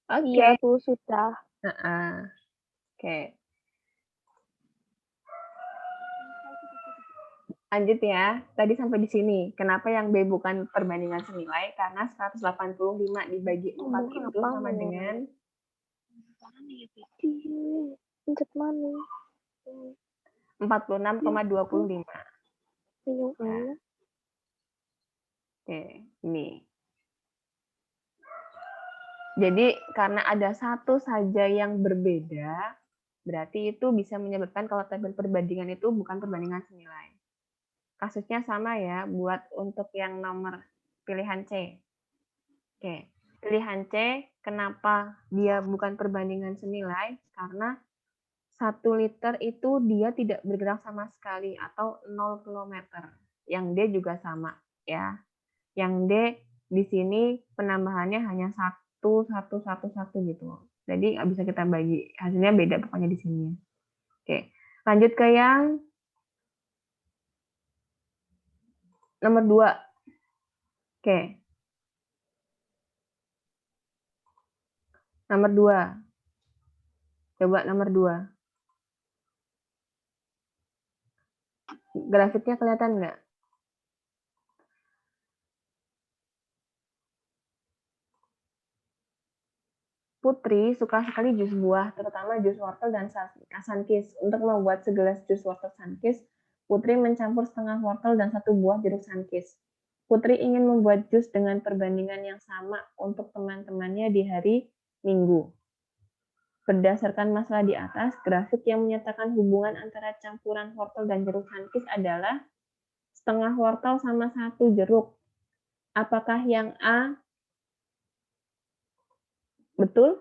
Oke. Iya tuh sudah. Oke. Lanjut ya. Tadi sampai di sini. Kenapa yang B bukan perbandingan senilai? Karena 185 dibagi 4 itu sama dengan 46,25. Nah, oke, ini. Jadi karena ada satu saja yang berbeda, berarti itu bisa menyebabkan kalau tabel perbandingan itu bukan perbandingan senilai. Kasusnya sama ya buat untuk yang nomor pilihan C. Oke, pilihan C kenapa dia bukan perbandingan senilai? Karena 1 liter itu dia tidak bergerak sama sekali atau 0 kilometer. Yang D juga sama ya. Yang D di sini penambahannya hanya 1 gitu. Jadi nggak bisa kita bagi. Hasilnya beda pokoknya di sini. Oke, lanjut ke yang nomor 2. Oke. Nomor 2. Coba nomor 2. Grafiknya kelihatan nggak? Putri suka sekali jus buah, terutama jus wortel dan sunkist. Untuk membuat segelas jus wortel sunkist, Putri mencampur setengah wortel dan 1 buah jeruk sunkist. Putri ingin membuat jus dengan perbandingan yang sama untuk teman-temannya di hari Minggu. Berdasarkan masalah di atas, grafik yang menyatakan hubungan antara campuran wortel dan jeruk sunkist adalah setengah wortel sama 1 jeruk. Apakah yang A betul?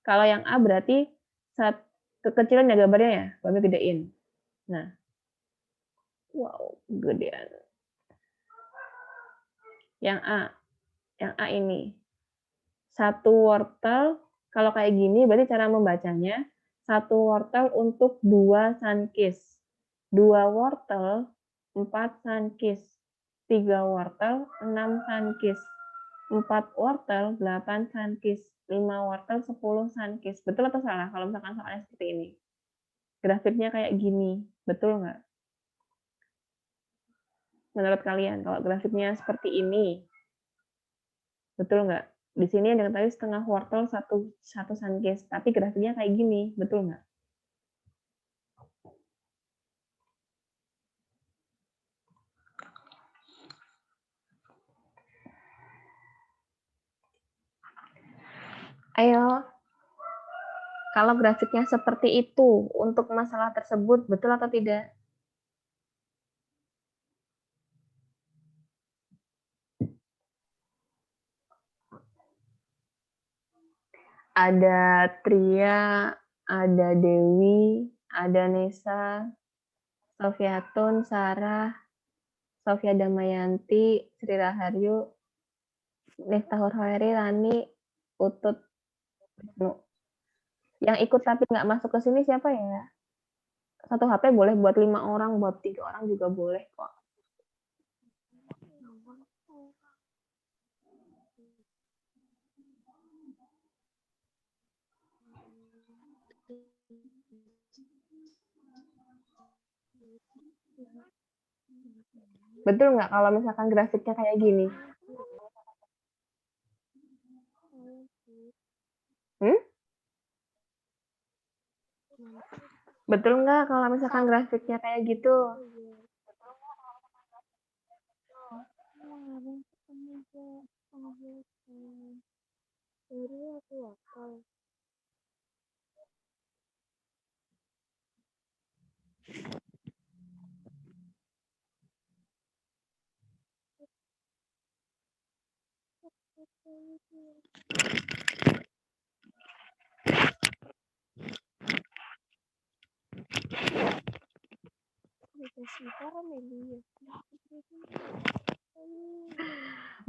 Kalau yang A berarti kekecilan ya gambarnya ya, Bapak gedein. Nah, wow, gedean. Yang A ini. 1 wortel, kalau kayak gini berarti cara membacanya, 1 wortel untuk 2 sunkist. 2 wortel, 4 sunkist. 3 wortel, 6 sunkist. 4 wortel, 8 sunkist. 5 wortel, 10 sunkist. Betul atau salah kalau misalkan soalnya seperti ini? Grafiknya kayak gini, betul nggak? Menurut kalian, kalau grafiknya seperti ini, betul nggak? Di sini yang diketahui setengah wortel satu sunkist, tapi grafiknya kayak gini, betul nggak? Ayo, kalau grafiknya seperti itu untuk masalah tersebut, betul atau tidak? Ada Tria, ada Dewi, ada Nesa, Sofiatun, Sarah, Sofia Damayanti, Sri Raharyu, Nifta Hurhoeri, Rani, Utut, Wisnu. Yang ikut tapi nggak masuk ke sini siapa ya? Satu HP boleh buat 5 orang, buat 3 orang juga boleh kok. Betul nggak kalau misalkan grafiknya kayak gini? Hmm? Betul nggak kalau misalkan grafiknya kayak gitu?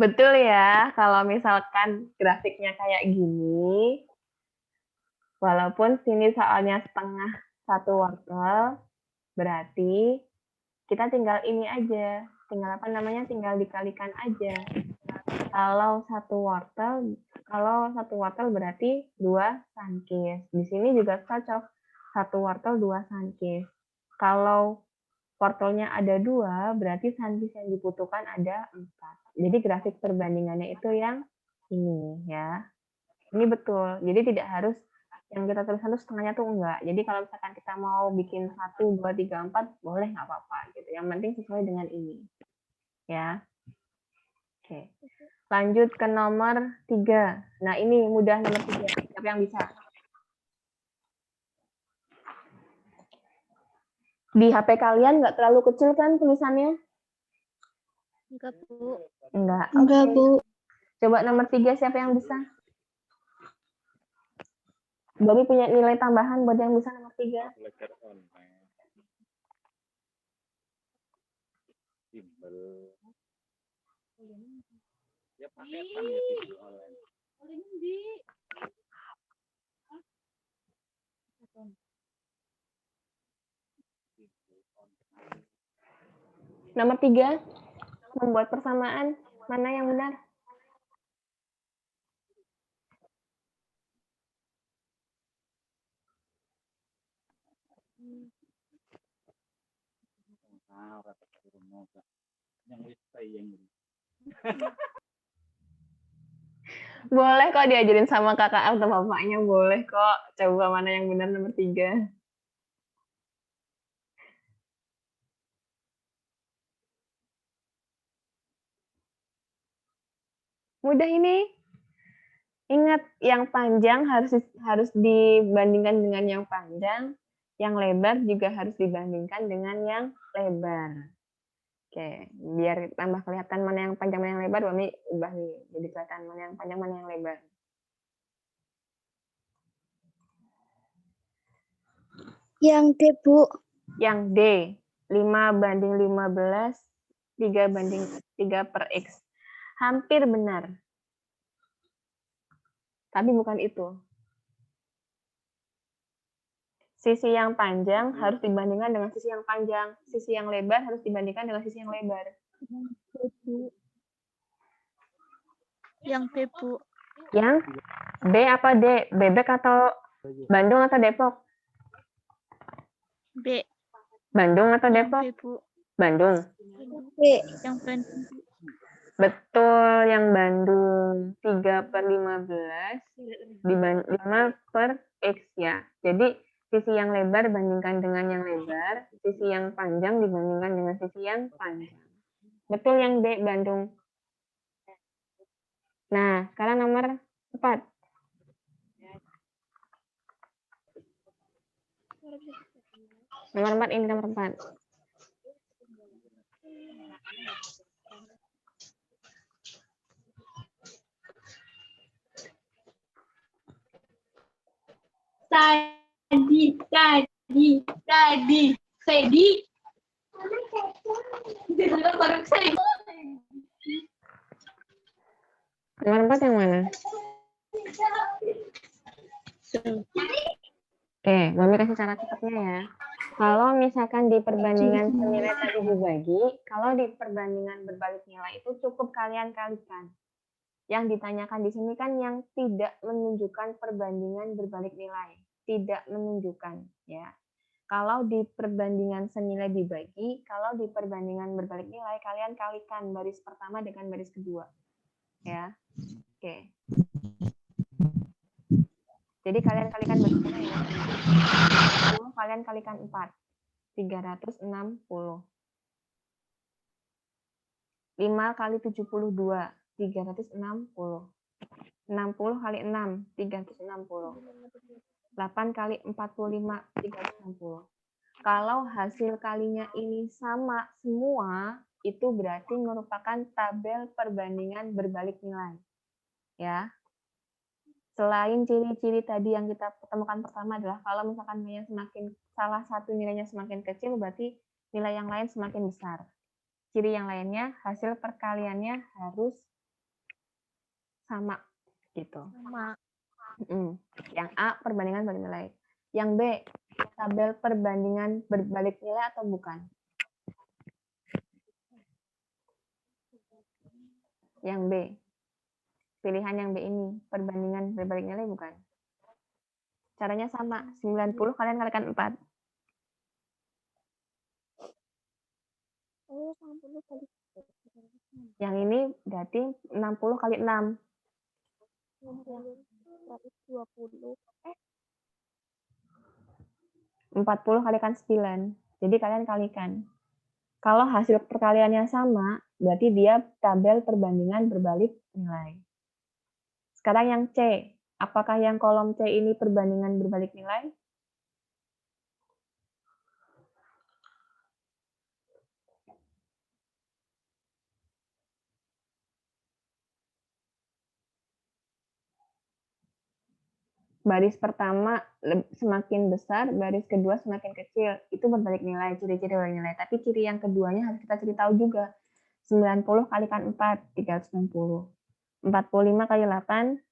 Betul ya, kalau misalkan grafiknya kayak gini, walaupun sini soalnya setengah 1 wortel, berarti kita tinggal ini aja, tinggal apa namanya, tinggal dikalikan aja. Kalau satu wortel berarti 2 sankis. Di sini juga cocok. 1 wortel 2 sankis. Kalau wortelnya ada 2, berarti sankis yang dibutuhkan ada 4. Jadi grafik perbandingannya itu yang ini ya. Ini betul. Jadi tidak harus yang kita tuliskan itu setengahnya tuh enggak. Jadi kalau misalkan kita mau bikin 1, 2, 3, 4, boleh nggak apa-apa gitu. Yang penting sesuai dengan ini. Ya. Oke. Lanjut ke nomor 3. Nah, ini mudah nomor 3. Siapa yang bisa? Di HP kalian nggak terlalu kecil kan tulisannya? Enggak, Bu. Enggak. Enggak, Oke. Bu. Coba nomor 3 siapa yang bisa? Bobby punya nilai tambahan buat yang bisa nomor 3. Belajar online. Bimbel. Ya paketan ya bimbel online. Nomor 3, membuat persamaan. Mana yang benar? Boleh kok diajarin sama kakak atau bapaknya, boleh kok. Coba mana yang benar nomor 3. Mudah ini. Ingat, yang panjang harus dibandingkan dengan yang panjang, yang lebar juga harus dibandingkan dengan yang lebar. Oke, biar tambah kelihatan mana yang panjang mana yang lebar, Mami ubah nih. Jadi kelihatan mana yang panjang mana yang lebar. Yang D, Bu. Yang D, 5:15, 3/3 Hampir benar. Tapi bukan itu. Sisi yang panjang harus dibandingkan dengan sisi yang panjang. Sisi yang lebar harus dibandingkan dengan sisi yang lebar. Yang B, Bu. Yang B apa D? Bebek atau Bandung atau Depok? B. Bandung atau Yang Depok? B, Bu. Bandung. B. Yang Bandung, Bu. Betul, yang Bandung. 3/15 dibanding 5/X ya. Jadi sisi yang lebar bandingkan dengan yang lebar, sisi yang panjang dibandingkan dengan sisi yang panjang. Betul yang D, Bandung. Nah, sekarang nomor 4. Nomor 4 ini nomor 4. Tadi. Sedi. Nomor 4 yang mana? Oke, Mami kasih cara cepatnya ya. Kalau misalkan di perbandingan senilai tadi dibagi, kalau di perbandingan berbalik nilai itu cukup kalian kalikan. Yang ditanyakan di sini kan yang tidak menunjukkan perbandingan berbalik nilai. Tidak menunjukkan, ya. Kalau di perbandingan senilai dibagi, kalau di perbandingan berbalik nilai, kalian kalikan baris pertama dengan baris kedua. Ya. Oke. Jadi kalian kalikan baris pertama ya. 10 kalian kalikan 4. 360. 5 kali 72. 360. 60 kali 6. 360. 8 kali 45. 360. Kalau hasil kalinya ini sama semua, itu berarti merupakan tabel perbandingan berbalik nilai. Ya. Selain ciri-ciri tadi yang kita temukan pertama adalah kalau misalkan nilainya semakin salah satu nilainya semakin kecil, berarti nilai yang lain semakin besar. Ciri yang lainnya hasil perkaliannya harus sama gitu. Sama. Yang A perbandingan berbalik nilai. Yang B tabel perbandingan berbalik nilai atau bukan? Yang B. Pilihan yang B ini, perbandingan berbalik nilai bukan? Caranya sama, 90 kalian kalikan 4. Oh, 60 kali. Yang ini berarti 60 kali 6. 60, 120. 40 kalikan 9. Jadi kalian kalikan. Kalau hasil perkaliannya sama, berarti dia tabel perbandingan berbalik nilai. Sekarang yang C. Apakah yang kolom C ini perbandingan berbalik nilai? Baris pertama semakin besar, baris kedua semakin kecil. Itu berbalik nilai, ciri-ciri berbalik nilai. Tapi ciri yang keduanya harus kita cari tahu juga. 90 kalikan 4, 360. 45 kali 8,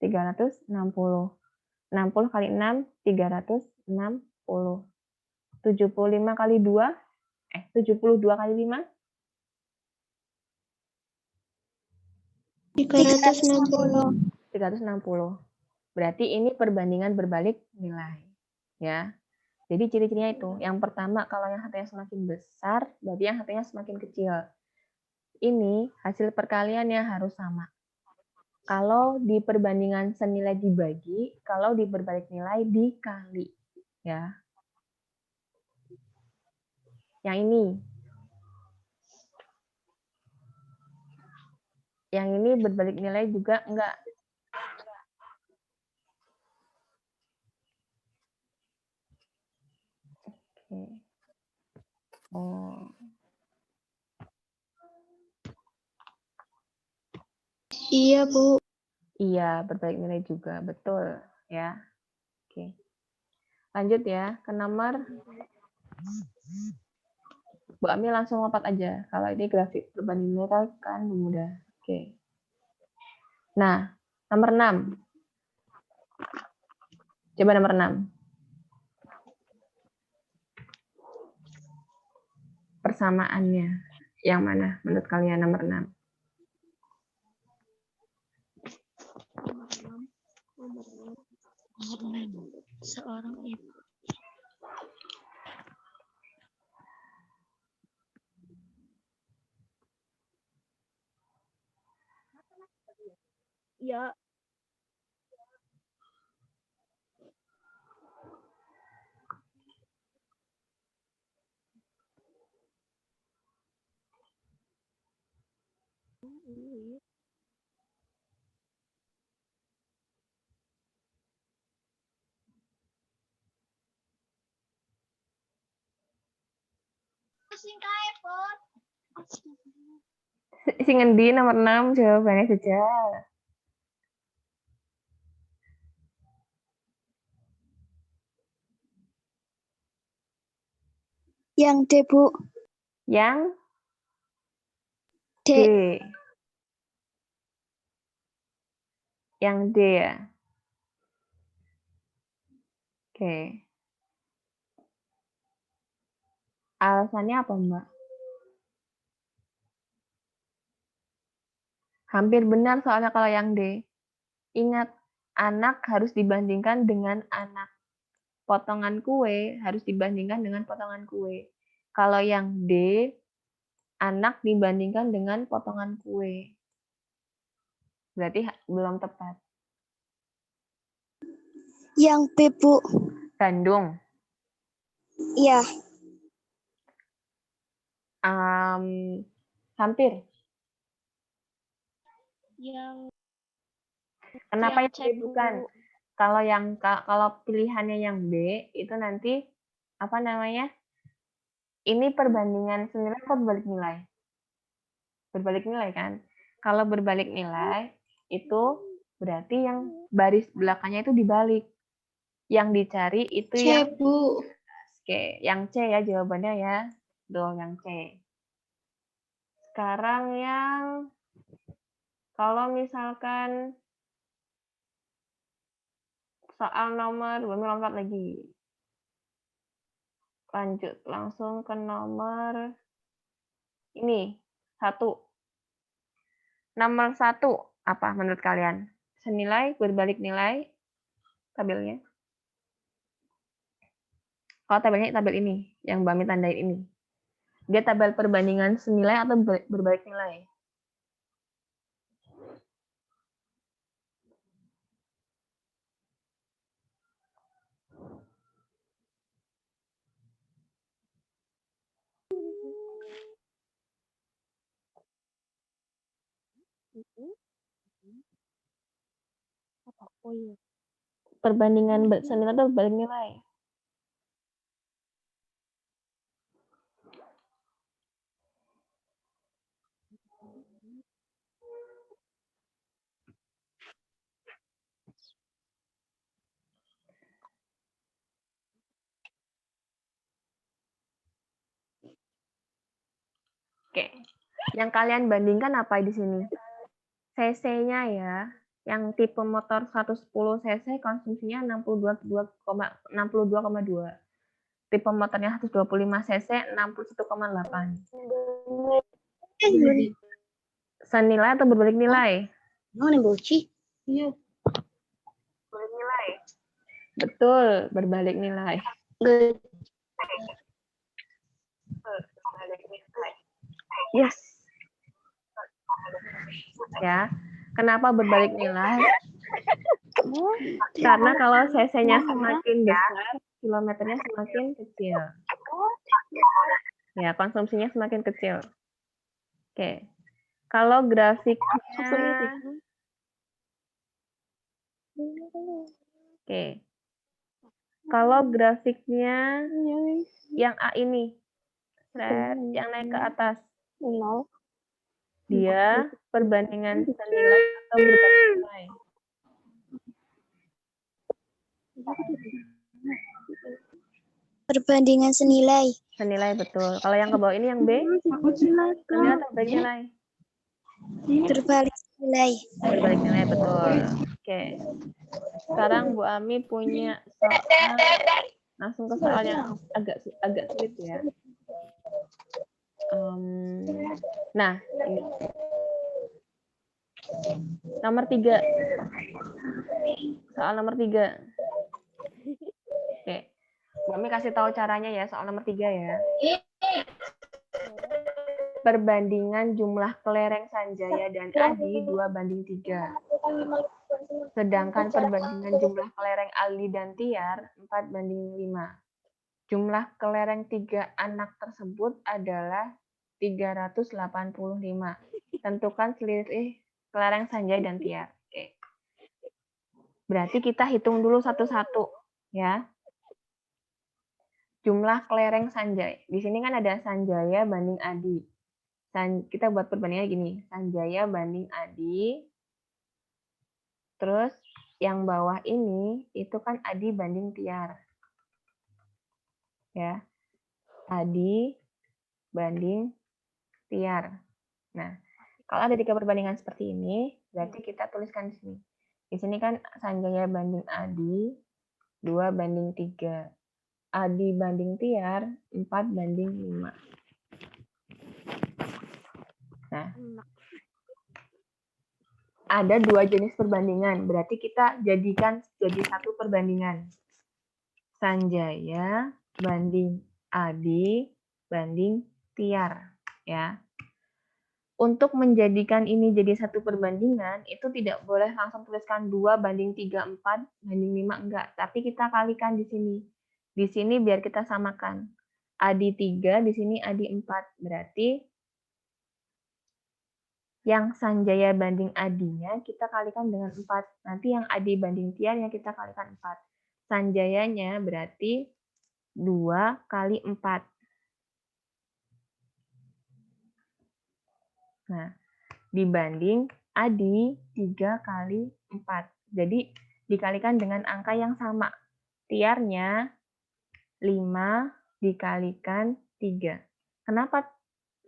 360. 60 kali 6, 360. 75 kali 2, 72 kali 5, 360. 360. Berarti ini perbandingan berbalik nilai. Ya. Jadi ciri-cirinya itu. Yang pertama, kalau yang satunya semakin besar, berarti yang satunya semakin kecil. Ini hasil perkaliannya harus sama. Kalau di perbandingan senilai dibagi, kalau di berbalik nilai dikali. Ya. Yang ini. Yang ini berbalik nilai juga enggak. Oke. Oh. Iya, Bu. Iya, berbalik nilai juga. Betul. Ya. Oke. Lanjut ya, ke nomor. Bu Ami langsung lompat aja. Kalau ini grafik perbandingan nilai kan mudah. Oke. Nah, nomor 6. Coba nomor 6. Persamaannya. Yang mana menurut kalian nomor 6? Seorang ibu. Ya. Si ngendi nomor 6 jawabannya saja. Yang D, Bu. Yang D. D. Yang D ya. Oke. Alasannya apa, Mbak? Hampir benar soalnya kalau yang D. Ingat, anak harus dibandingkan dengan anak. Potongan kue harus dibandingkan dengan potongan kue. Kalau yang D, anak dibandingkan dengan potongan kue. Berarti belum tepat. Yang B, Bu. Bandung. Iya. Hampir. Yang Kenapa yang yang C, B bukan? Bu. Kalau pilihannya yang B itu nanti apa namanya? Ini perbandingan senilai atau berbalik nilai? Berbalik nilai kan? Kalau berbalik nilai itu berarti yang baris belakangnya itu dibalik. Yang dicari itu C, yang Bu. Oke, yang C ya jawabannya ya. Tuh, yang C. Sekarang yang kalau misalkan soal nomor, belum lompat lagi. Lanjut, langsung ke nomor ini, 1. Nomor 1 apa menurut kalian? Senilai, berbalik nilai, tabelnya. Kalau tabelnya tabel ini, yang Mbak Mi tandain ini. Dia tabel perbandingan senilai atau berbalik nilai? Apa? Oh iya. Perbandingan senilai atau berbalik nilai? Oke. Yang kalian bandingkan apa di sini? cc-nya ya. Yang tipe motor 110 cc konsumsinya 62,2. Tipe motornya 125 cc 61,8. Senilai atau berbalik nilai? Mana boci? Iya. Berbalik nilai. Betul, berbalik nilai. Yes. Ya. Kenapa berbalik nilai? Karena kalau cc-nya semakin besar, kilometernya semakin kecil. Ya, konsumsinya semakin kecil. Oke. Kalau grafiknya Oke. Kalau grafiknya yang A ini, yang naik ke atas, dia perbandingan senilai atau berbalik nilai? Perbandingan senilai. Senilai, betul. Kalau yang ke bawah ini yang B, senilai atau berbalik nilai? Berbalik nilai. Berbalik nilai, betul. Oke. Sekarang Bu Ami punya soal, langsung ke soal yang agak sulit ya. Nah, ini. Nomor 3. Soal nomor 3. Oke. Bu Ami kasih tahu caranya ya, soal nomor 3 ya. Perbandingan jumlah kelereng Sanjaya dan Adi 2:3. Sedangkan perbandingan jumlah kelereng Aldi dan Tiar 4:5. Jumlah kelereng 3 anak tersebut adalah 385. Tentukan selisih kelereng Sanjaya dan Tiar. Oke. Berarti kita hitung dulu satu-satu ya. Jumlah kelereng Sanjaya. Di sini kan ada Sanjaya banding Adi. Kita buat perbandingan gini. Sanjaya banding Adi. Terus yang bawah ini itu kan Adi banding Tiar. Ya. Adi banding Tiar. Nah, kalau ada 3 perbandingan seperti ini, berarti kita tuliskan di sini. Di sini kan Sanjaya banding Adi 2:3. Adi banding Tiar 4:5. Nah, ada 2 jenis perbandingan, berarti kita jadikan jadi satu perbandingan. Sanjaya banding Adi banding Tiar, ya. Untuk menjadikan ini jadi satu perbandingan, itu tidak boleh langsung tuliskan 2:3, 4:5, enggak. Tapi kita kalikan di sini. Di sini biar kita samakan. Adi 3, di sini Adi 4. Berarti yang Sanjaya banding Adinya kita kalikan dengan 4. Nanti yang Adi banding Tiarnya kita kalikan 4. Sanjayanya berarti 2 kali 4. Nah, dibanding Adi 3 kali 4. Jadi dikalikan dengan angka yang sama. Tiarnya 5 dikalikan 3. Kenapa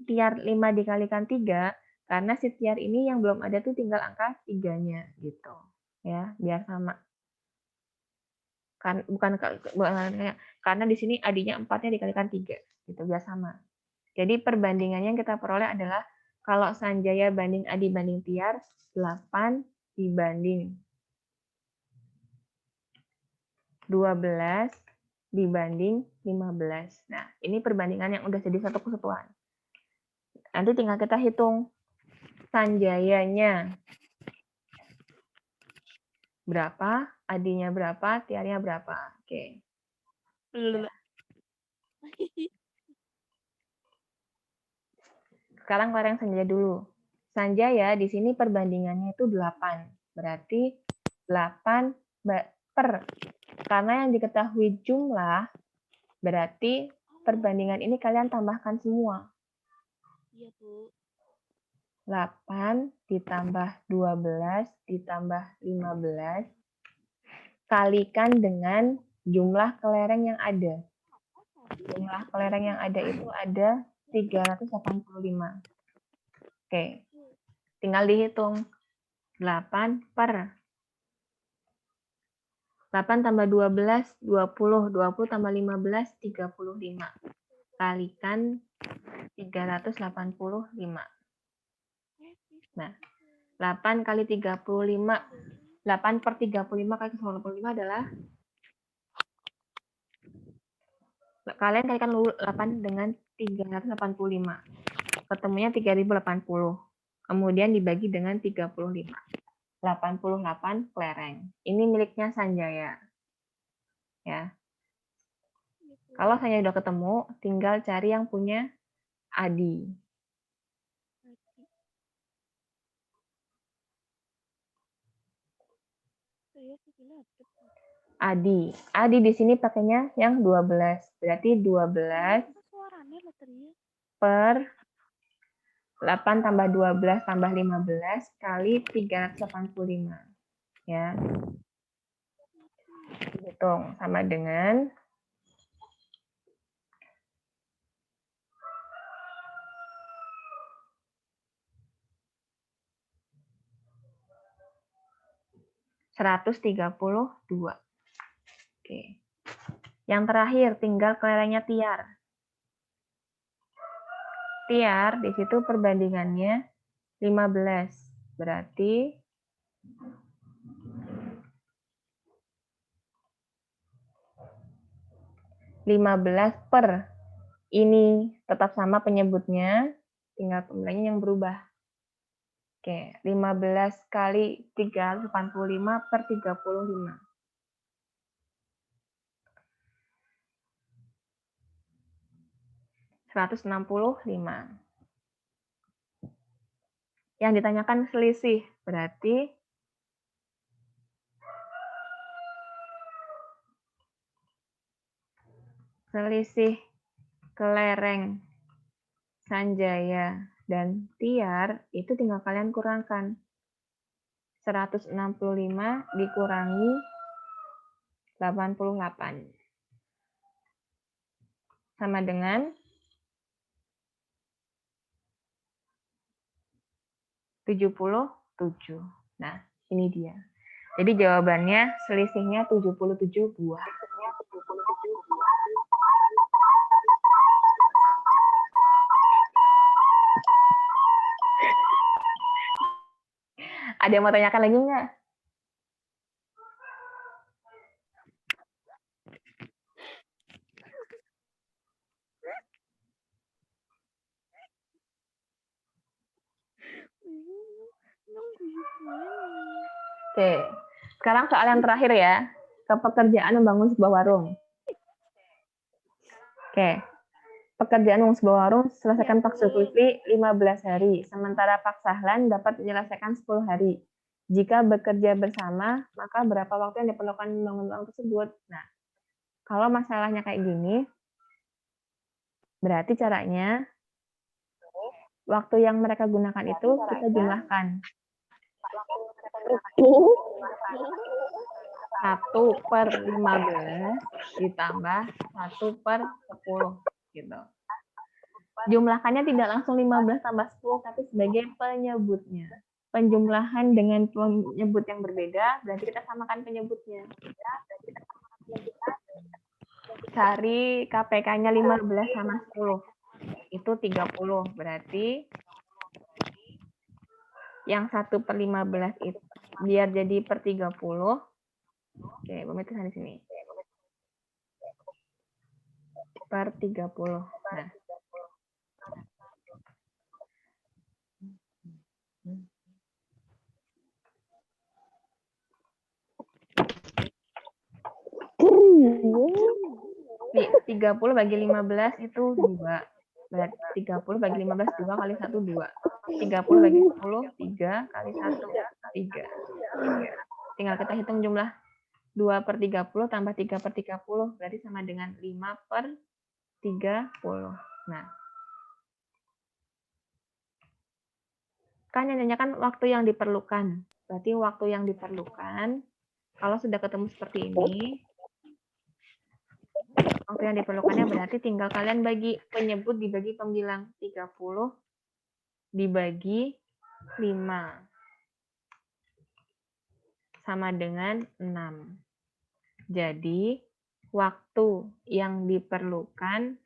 tiar 5 dikalikan 3? Karena si tiar ini yang belum ada tuh tinggal angka 3-nya gitu. Ya, biar sama. Bukan karena di sini Adinya 4-nya dikalikan 3 gitu, biar sama. Jadi perbandingannya yang kita peroleh adalah Kalau Sanjaya banding Adi banding Tiar, 8 dibanding 12 dibanding 15. Nah, ini perbandingan yang udah jadi satu kesatuan. Nanti tinggal kita hitung Sanjayanya berapa, Adinya berapa, Tiarnya berapa. Oke. Sekarang keluarin Sanjaya dulu. Sanjaya di sini perbandingannya itu 8. Berarti 8 per. Karena yang diketahui jumlah, berarti perbandingan ini kalian tambahkan semua. Iya, Bu. 8 ditambah 12 ditambah 15 kalikan dengan jumlah kelereng yang ada. Jumlah kelereng yang ada itu ada 385. Oke, tinggal dihitung. 8 per 8 tambah 12, 20. 20 tambah 15, 35. Kalikan 385. Nah, 8 kali 35, 8 per 35 kali 85 adalah, kalian kalikan dulu 8 dengan 385. Ketemunya 3080. Kemudian dibagi dengan 35. 88 kelereng. Ini miliknya Sanjaya. Ya. Kalau Sanjaya udah ketemu, tinggal cari yang punya Adi. Adi. Adi di sini pakainya yang 12. Berarti 12 per 8 tambah 12 tambah 15 kali 385. Ya. Hitung sama dengan 132. Oke. Yang terakhir tinggal kelerengnya Tiar. Tiar di situ perbandingannya 15. Berarti 15 per, ini tetap sama penyebutnya, tinggal pembeliannya yang berubah. Oke, 15 kali 385 per 35. 165. Yang ditanyakan selisih, berarti selisih kelereng Sanjaya dan Tiar itu tinggal kalian kurangkan. 165 dikurangi 88. Sama dengan 77. Nah, ini dia. Jadi jawabannya selisihnya 77 buah. Ada yang mau tanyakan lagi nggak? Oke, sekarang soal yang terakhir ya. Pekerjaan membangun sebuah warung. Oke, pekerjaan membangun sebuah warung selesaikan Pak Zulkifli 15 hari, sementara Pak Sahlan dapat menyelesaikan 10 hari. Jika bekerja bersama, maka berapa waktu yang diperlukan membangun warung tersebut? Nah, kalau masalahnya kayak gini, berarti caranya waktu yang mereka gunakan itu kita jumlahkan. 1 per 15 ditambah 1 per 10 gitu. Jumlahkannya tidak langsung 15 tambah 10 tapi sebagai penyebutnya. Penjumlahan dengan penyebut yang berbeda berarti kita samakan penyebutnya. Cari KPK-nya 15 sama 10. Itu 30. Berarti yang 1/15 itu biar jadi per 30. Oke, Bumi tulisan di sini. Per 30. Nah. Nih, 30 bagi 15 itu 2. Berarti 30 bagi 15, 2 kali 1, 2. 30 bagi 10, 3 kali 1, 3. Tinggal kita hitung jumlah 2/30 tambah 3/30. Berarti sama dengan 5/30. Nah. Kan yang ditanyakan waktu yang diperlukan. Berarti waktu yang diperlukan, kalau sudah ketemu seperti ini, waktu yang diperlukannya berarti tinggal kalian bagi penyebut dibagi pembilang. 30 dibagi 5. Sama dengan 6. Jadi, waktu yang diperlukan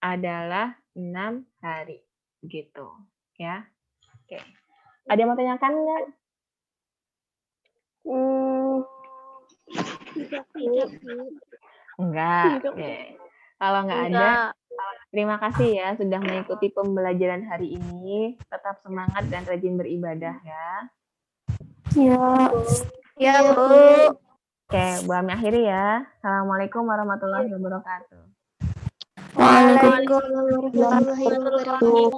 adalah 6 hari. Gitu. Ya. Oke. Ada yang mau tanyakan nggak? Tidak, Bu. Enggak. Oke. Kalau nggak ada, terima kasih ya sudah mengikuti pembelajaran hari ini. Tetap semangat dan rajin beribadah ya. Ya, Bu. Oke, Bu Ami akhiri ya. Assalamualaikum warahmatullahi wabarakatuh. Waalaikumsalam warahmatullahi wabarakatuh.